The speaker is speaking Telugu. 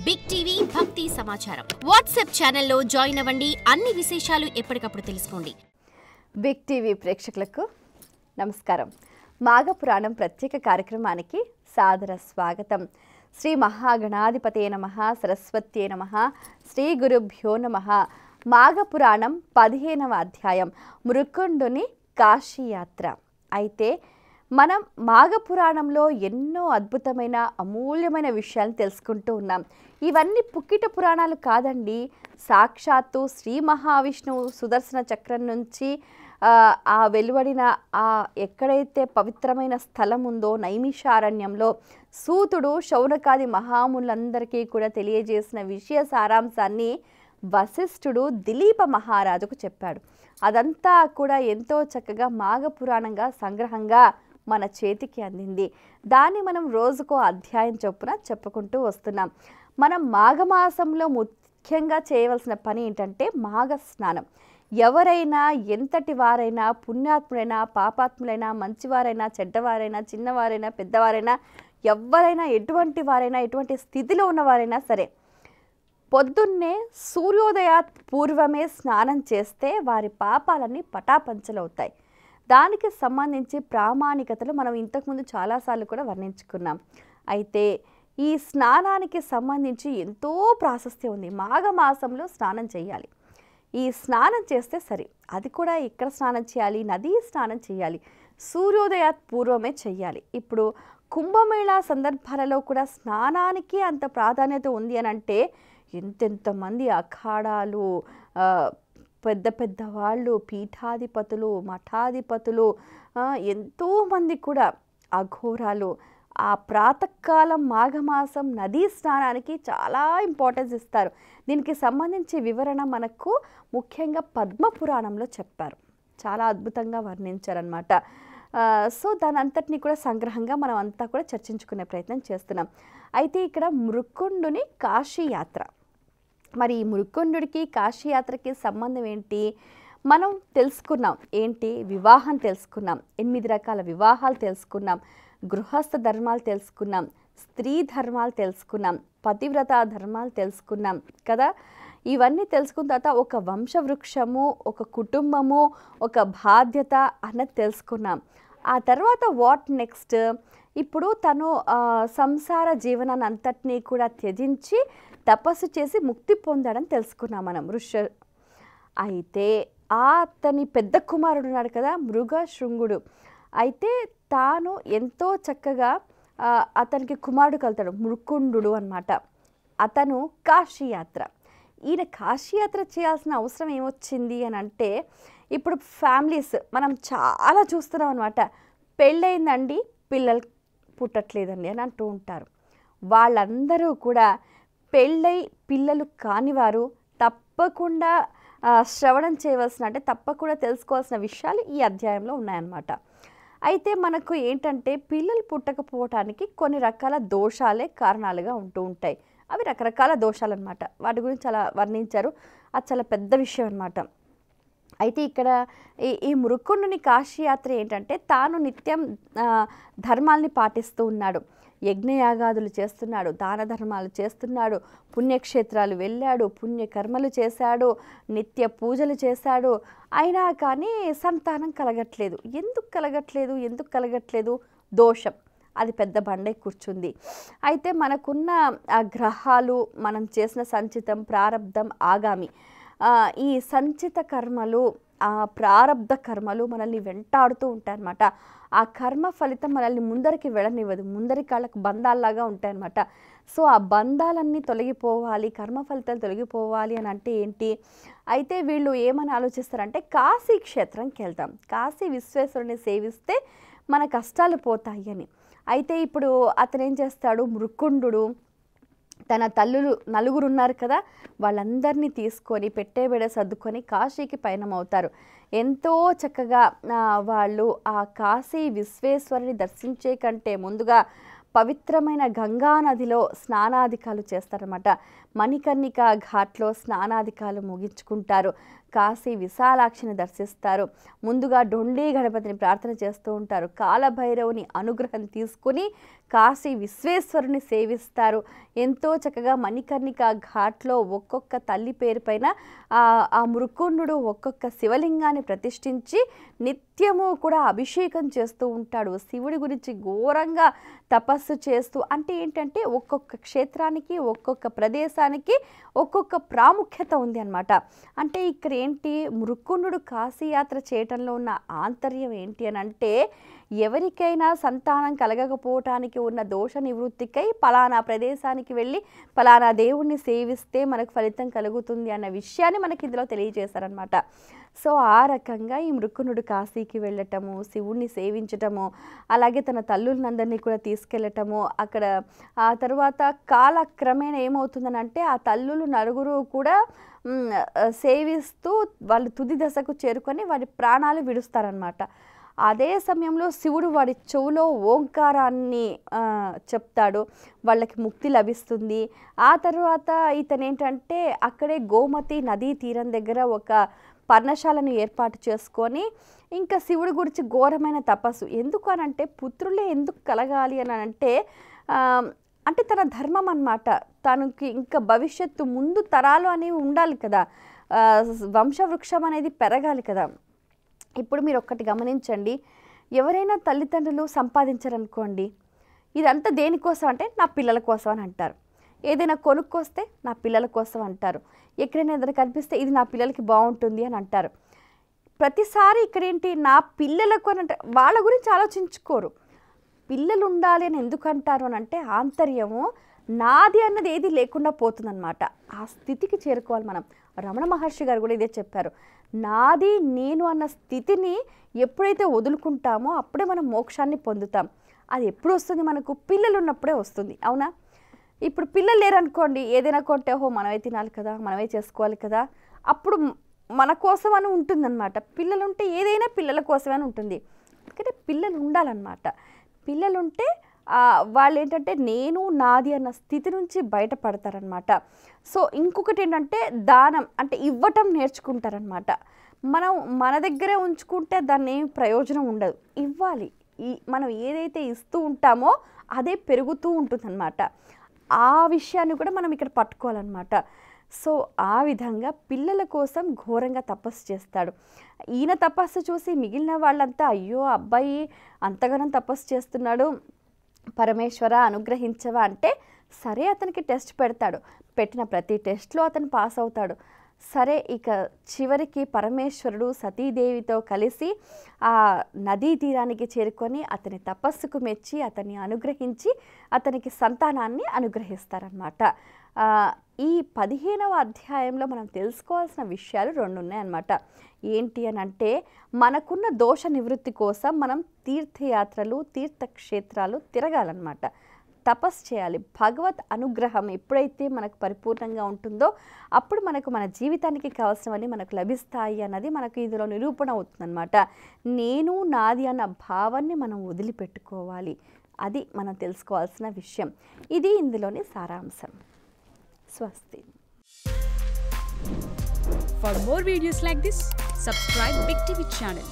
బిగ్ టీవీ భక్తి సమాచారం వాట్సాప్ ఛానల్లో జాయిన్ అవ్వండి. అన్ని విశేషాలు ఎప్పటికప్పుడు తెలుసుకోండి. బిగ్ టీవీ ప్రేక్షకులకు నమస్కారం. మాఘ పురాణం ప్రత్యేక కార్యక్రమానికి సాదర స్వాగతం. శ్రీ మహాగణాధిపతయ నమః, సరస్వత్యే నమః, శ్రీ గురుభ్యో నమః. మాఘ పురాణం 15వ అధ్యాయం మృకుండుని కాశీయాత్ర. అయితే మనం మాఘ పురాణంలో ఎన్నో అద్భుతమైన అమూల్యమైన విషయాలను తెలుసుకుంటూ ఉన్నాం. ఇవన్నీ పుక్కిట పురాణాలు కాదండి. సాక్షాత్తు శ్రీ మహావిష్ణువు సుదర్శన చక్రం నుంచి ఆ వెలువడిన ఆ ఎక్కడైతే పవిత్రమైన స్థలం ఉందో నైమిషారణ్యంలో సూతుడు శౌనకాది మహాములందరికీ కూడా తెలియజేసిన విషయ సారాంశాన్ని వశిష్ఠుడు దిలీప మహారాజుకు చెప్పాడు. అదంతా కూడా ఎంతో చక్కగా మాఘ పురాణంగా సంగ్రహంగా మన చేతికి అందింది. దాన్ని మనం రోజుకో అధ్యాయం చొప్పున చెప్పుకుంటూ వస్తున్నాం. మనం మాఘమాసంలో ముఖ్యంగా చేయవలసిన పని ఏంటంటే మాఘ స్నానం. ఎవరైనా ఎంతటి వారైనా, పుణ్యాత్ములైనా పాపాత్ములైనా, మంచివారైనా చెడ్డవారైనా, చిన్నవారైనా పెద్దవారైనా, ఎవరైనా ఎటువంటి వారైనా, ఎటువంటి స్థితిలో ఉన్నవారైనా సరే పొద్దున్నే సూర్యోదయ పూర్వమే స్నానం చేస్తే వారి పాపాలన్నీ పటాపంచలవుతాయి. దానికి సంబంధించి ప్రామాణికతలు మనం ఇంతకుముందు చాలాసార్లు కూడా వర్ణించుకున్నాం. అయితే ఈ స్నానానికి సంబంధించి ఎంతో ప్రాశస్త్యం ఉంది. మాఘమాసంలో స్నానం చేయాలి. ఈ స్నానం చేస్తే సరే, అది కూడా ఎక్కడ స్నానం చేయాలి? నదీ స్నానం చేయాలి. సూర్యోదయ పూర్వమే చేయాలి. ఇప్పుడు కుంభమేళా సందర్భాలలో కూడా స్నానానికి అంత ప్రాధాన్యత ఉంది అని అంటే ఎంతెంతమంది అఖాడాలు, పెద్ద పెద్ద వాళ్ళు, పీఠాధిపతులు, మఠాధిపతులు, ఎంతోమంది కూడా అఘోరాలు ఆ ప్రాతకాలం మాఘమాసం నదీ స్నానానికి చాలా ఇంపార్టెన్స్ ఇస్తారు. దీనికి సంబంధించి వివరణ మనకు ముఖ్యంగా పద్మపురాణంలో చెప్పారు. చాలా అద్భుతంగా వర్ణించారనమాట. సో దాని అంతటినీ కూడా సంగ్రహంగా మనం అంతా కూడా చర్చించుకునే ప్రయత్నం చేస్తున్నాం. అయితే ఇక్కడ మృకుండుని కాశీయాత్ర. మరి ఈ మృకుండుడికి కాశీయాత్రకి సంబంధం ఏంటి? మనం తెలుసుకున్నాం. ఏంటి? వివాహం తెలుసుకున్నాం. 8 రకాల వివాహాలు తెలుసుకున్నాం. గృహస్థ ధర్మాలు తెలుసుకున్నాం. స్త్రీ ధర్మాలు తెలుసుకున్నాం. పతివ్రత ధర్మాలు తెలుసుకున్నాం కదా. ఇవన్నీ తెలుసుకున్న తర్వాత ఒక వంశవృక్షము, ఒక కుటుంబము, ఒక బాధ్యత అన్నది తెలుసుకున్నాం. ఆ తర్వాత వాట్ నెక్స్ట్? ఇప్పుడు తను సంసార జీవనాన్ని అంతటినీ కూడా త్యజించి తపస్సు చేసి ముక్తి పొందాడని తెలుసుకున్నాం మనం. అయితే అతని పెద్ద కుమారుడు ఉన్నాడు కదా, మృగశృంగుడు. అయితే తాను ఎంతో చక్కగా అతనికి కుమారుడు కలుతాడు, మృకుండు అన్నమాట. అతను కాశీయాత్ర. ఈయన కాశీయాత్ర చేయాల్సిన అవసరం ఏమొచ్చింది అని అంటే, ఇప్పుడు ఫ్యామిలీస్ మనం చాలా చూస్తున్నాం అనమాట. పెళ్ళయిందండి, పిల్లలు పుట్టట్లేదండి అని అంటూ ఉంటారు. వాళ్ళందరూ కూడా పెళ్ళై పిల్లలు కానివారు తప్పకుండా శ్రవణం చేయవలసిన, అంటే తప్పకుండా తెలుసుకోవాల్సిన విషయాలు ఈ అధ్యాయంలో ఉన్నాయన్నమాట. అయితే మనకు ఏంటంటే పిల్లలు పుట్టకపోవటానికి కొన్ని రకాల దోషాలే కారణాలుగా ఉంటూ ఉంటాయి. అవి రకరకాల దోషాలు అనమాట. వాటి గురించి చాలా వర్ణించారు. అది చాలా పెద్ద విషయం అనమాట. అయితే ఇక్కడ ఈ మృకుండుని కాశీయాత్ర ఏంటంటే తాను నిత్యం ధర్మాల్ని పాటిస్తూ ఉన్నాడు. యజ్ఞయాగాదులు చేస్తున్నాడు, దాన ధర్మాలు చేస్తున్నాడు, పుణ్యక్షేత్రాలు వెళ్ళాడు, పుణ్యకర్మలు చేశాడు, నిత్య పూజలు చేశాడు. అయినా కానీ సంతానం కలగట్లేదు. ఎందుకు కలగట్లేదు? దోషం. అది పెద్ద బండై కూర్చుంది. అయితే మనకున్న ఆ గ్రహాలు, మనం చేసిన సంచితం, ప్రారబ్ధం, ఆగామి, ఈ సంచిత కర్మలు, ఆ ప్రారబ్ధ కర్మలు మనల్ని వెంటాడుతూ ఉంటాయన్నమాట. ఆ కర్మ ఫలితం మనల్ని ముందరికి వెళ్ళనివ్వదు. ముందరి కాళ్ళకు బంధాల్లాగా ఉంటాయన్నమాట. సో ఆ బంధాలన్నీ తొలగిపోవాలి, కర్మ ఫలితాలు తొలగిపోవాలి అని అంటే ఏంటి? అయితే వీళ్ళు ఏమని ఆలోచిస్తారంటే కాశీ క్షేత్రంకి వెళ్తాం, కాశీ విశ్వేశ్వరుని సేవిస్తే మన కష్టాలు పోతాయి అని. అయితే ఇప్పుడు అతను ఏం చేస్తాడు? మృకుండు తన తల్లులు 4 ఉన్నారు కదా, వాళ్ళందరినీ తీసుకొని పెట్టేబెడ సర్దుకొని కాశీకి పయనమవుతారు. ఎంతో చక్కగా వాళ్ళు ఆ కాశీ విశ్వేశ్వరుని దర్శించే కంటే ముందుగా పవిత్రమైన గంగా నదిలో స్నానాధికాలు చేస్తారన్నమాట. మణికర్ణిక ఘాట్లో స్నానాధికాలు ముగించుకుంటారు. కాశీ విశాలాక్షిని దర్శిస్తారు. ముందుగా డొండి గణపతిని ప్రార్థన చేస్తూ ఉంటారు. కాలభైరవుని అనుగ్రహం తీసుకుని కాశీ విశ్వేశ్వరుని సేవిస్తారు. ఎంతో చక్కగా మణికర్ణిక ఘాట్లో ఒక్కొక్క తల్లి పేరు పైన ఆ మృకుండు ఒక్కొక్క శివలింగాన్ని ప్రతిష్ఠించి నిత్యము కూడా అభిషేకం చేస్తూ ఉంటాడు. శివుడి గురించి ఘోరంగా తపస్సు చేస్తూ, అంటే ఏంటంటే ఒక్కొక్క క్షేత్రానికి ఒక్కొక్క ప్రదేశానికి ఒక్కొక్క ప్రాముఖ్యత ఉంది అన్నమాట. అంటే ఇక్కడ ఏంటి, మృకుండు కాశీయాత్ర చేయటంలో ఉన్న ఆంతర్యం ఏంటి అని అంటే, ఎవరికైనా సంతానం కలగకపోవటానికి ఉన్న దోష నివృత్తికై పలానా ప్రదేశానికి వెళ్ళి పలానా దేవుణ్ణి సేవిస్తే మనకు ఫలితం కలుగుతుంది అన్న విషయాన్ని మనకి ఇందులో తెలియజేశారనమాట. సో ఆ రకంగా ఈ మృకుండు కాశీకి వెళ్ళటము, శివుణ్ణి సేవించటము, అలాగే తన తల్లులందరినీ కూడా తీసుకెళ్ళటము. అక్కడ ఆ తర్వాత కాలక్రమేణా ఏమవుతుందని అంటే, ఆ తల్లులు నలుగురు కూడా సేవిస్తూ వాళ్ళు తుది దశకు చేరుకొని వారి ప్రాణాలు విడుస్తారనమాట. అదే సమయంలో శివుడు వాడి చెవులో ఓంకారాన్ని చెప్తాడు, వాళ్ళకి ముక్తి లభిస్తుంది. ఆ తర్వాత ఇతను ఏంటంటే అక్కడే గోమతి నదీ తీరం దగ్గర ఒక పర్ణశాలను ఏర్పాటు చేసుకొని ఇంకా శివుడి గురించి ఘోరమైన తపస్సు. ఎందుకు అనంటే పుత్రులే ఎందుకు కలగాలి అని అంటే అంటే తన ధర్మం అన్నమాట. తనకి ఇంకా భవిష్యత్తు ముందు తరాలు అనేవి ఉండాలి కదా, వంశవృక్షం అనేది పెరగాలి కదా. ఇప్పుడు మీరు ఒక్కటి గమనించండి, ఎవరైనా తల్లిదండ్రులు సంపాదించారనుకోండి, ఇదంతా దేనికోసం అంటే నా పిల్లల కోసం అని అంటారు. ఏదైనా కొనుక్కొస్తే నా పిల్లల కోసం అంటారు. ఎక్కడైనా ఏదైనా కనిపిస్తే ఇది నా పిల్లలకి బాగుంటుంది అని అంటారు. ప్రతిసారి ఇక్కడేంటి, నా పిల్లలకు అని అంటే వాళ్ళ గురించి ఆలోచించుకోరు. పిల్లలు ఉండాలి అని ఎందుకు అంటారు అని అంటే, ఆంతర్యము నాది అన్నది ఏది లేకుండా పోతుందన్నమాట. ఆ స్థితికి చేరుకోవాలి మనం. రమణ మహర్షి గారు కూడా ఇదే చెప్పారు. నాది నేను అన్న స్థితిని ఎప్పుడైతే వదులుకుంటామో అప్పుడే మనం మోక్షాన్ని పొందుతాం. అది ఎప్పుడు వస్తుంది, మనకు పిల్లలు ఉన్నప్పుడే వస్తుంది. అవునా? ఇప్పుడు పిల్లలు లేరనుకోండి, ఏదైనా కొంటే ఓహో మనమే తినాలి కదా, మనమే చేసుకోవాలి కదా, అప్పుడు మన కోసం అని ఉంటుందన్నమాట. పిల్లలు ఉంటే ఏదైనా పిల్లల కోసమే ఉంటుంది. ఎందుకంటే పిల్లలు ఉండాలన్నమాట. పిల్లలు ఉంటే వాళ్ళు ఏంటంటే నేను నాది అన్న స్థితి నుంచి బయటపడతారనమాట. సో ఇంకొకటి ఏంటంటే దానం అంటే ఇవ్వటం నేర్చుకుంటారనమాట. మనం మన దగ్గరే ఉంచుకుంటే దాన్ని ఏం ప్రయోజనం ఉండదు. ఇవ్వాలి. మనం ఏదైతే ఇస్తూ ఉంటామో అదే పెరుగుతూ ఉంటుందన్నమాట. ఆ విషయాన్ని కూడా మనం ఇక్కడ పట్టుకోవాలన్నమాట. సో ఆ విధంగా పిల్లల కోసం ఘోరంగా తపస్సు చేస్తాడు. ఈయన తపస్సు చూసి మిగిలిన వాళ్ళంతా అయ్యో అబ్బాయి అంతగానం తపస్సు చేస్తున్నాడు, పరమేశ్వర అనుగ్రహించవా అంటే సరే అతనికి టెస్ట్ పెడతాడు. పెట్టిన ప్రతి టెస్ట్లో అతను పాస్ అవుతాడు. సరే ఇక చివరికి పరమేశ్వరుడు సతీదేవితో కలిసి ఆ నదీ తీరానికి చేరుకొని అతని తపస్సుకు మెచ్చి అతన్ని అనుగ్రహించి అతనికి సంతానాన్ని అనుగ్రహిస్తారనమాట. ఈ 15వ అధ్యాయంలో మనం తెలుసుకోవాల్సిన విషయాలు 2 ఉన్నాయన్నమాట. ఏంటి అని అంటే, మనకున్న దోష నివృత్తి కోసం మనం తీర్థయాత్రలు తీర్థక్షేత్రాలు తిరగాలన్నమాట, తపస్సు చేయాలి. భగవత్ అనుగ్రహం ఎప్పుడైతే మనకు పరిపూర్ణంగా ఉంటుందో అప్పుడు మనకు మన జీవితానికి కావాల్సినవన్నీ మనకు లభిస్తాయి అన్నది మనకు ఇందులో నిరూపణ అవుతుందన్నమాట. నేను నాది అన్న భావాన్ని మనం వదిలిపెట్టుకోవాలి. అది మనం తెలుసుకోవాల్సిన విషయం. ఇది ఇందులోని సారాంశం. స్వస్తి. For more videos like this, subscribe Big TV channel.